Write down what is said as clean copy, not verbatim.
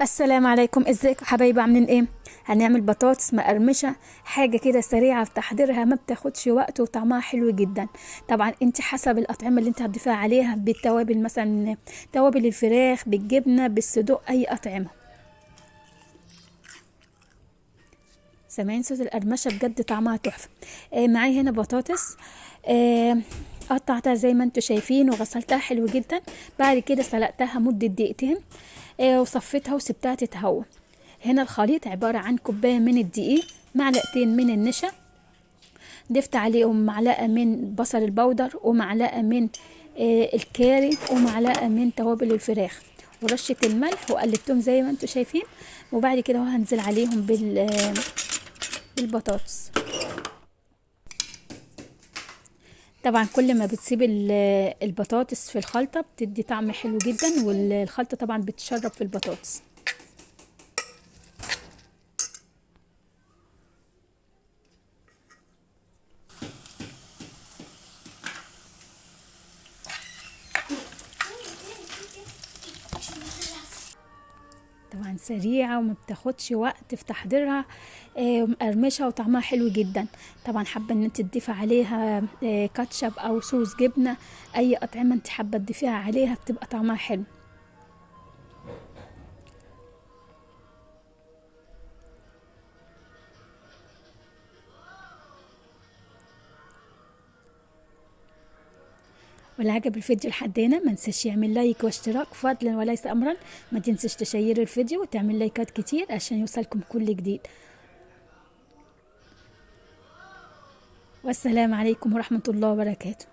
السلام عليكم، ازيكم يا حبايبي؟ عاملين ايه؟ هنعمل بطاطس مقرمشه، حاجه كده سريعه في تحضيرها، ما بتاخدش وقت وطعمها حلو جدا. طبعا انت حسب الاطعمه اللي انت هتضيفيها عليها بالتوابل، مثلا توابل الفراخ بالجبنه بالصدوق، اي اطعمه. سامعين صوت القرمشه؟ بجد طعمها تحفه. معايا هنا بطاطس. آه قطعتها زي ما انتوا شايفين وغسلتها حلو جدا. بعد كده سلقتها مده دقيقتين. وصفيتها وسبتها تتهوى. هنا الخليط عبارة عن كوباية من الدقيق، معلقتين من النشا، ضفت عليهم معلقة من بصل البودر، ومعلقة من الكاري، ومعلقة من توابل الفراخ، ورشة الملح، وقلبتهم زي ما انتوا شايفين. وبعد كده هنزل عليهم بالبطاطس. طبعا كل ما بتسيب البطاطس في الخلطة بتدي طعم حلو جدا، والخلطة طبعا بتشرب في البطاطس. طبعا سريعة وما بتاخدش وقت في تحضيرها. مقرمشة وطعمها حلو جدا. طبعا حابة ان انت تضيفي عليها كاتشب او صوص جبنة، اي اطعمة انت حابة تضيفيها عليها بتبقى طعمها حلو. واللي عجب الفيديو لحد هنا ما ننساش يعمل لايك واشتراك فضلا وليس امرا. ما تنساش تشير الفيديو وتعمل لايكات كتير عشان يوصلكم كل جديد. والسلام عليكم ورحمة الله وبركاته.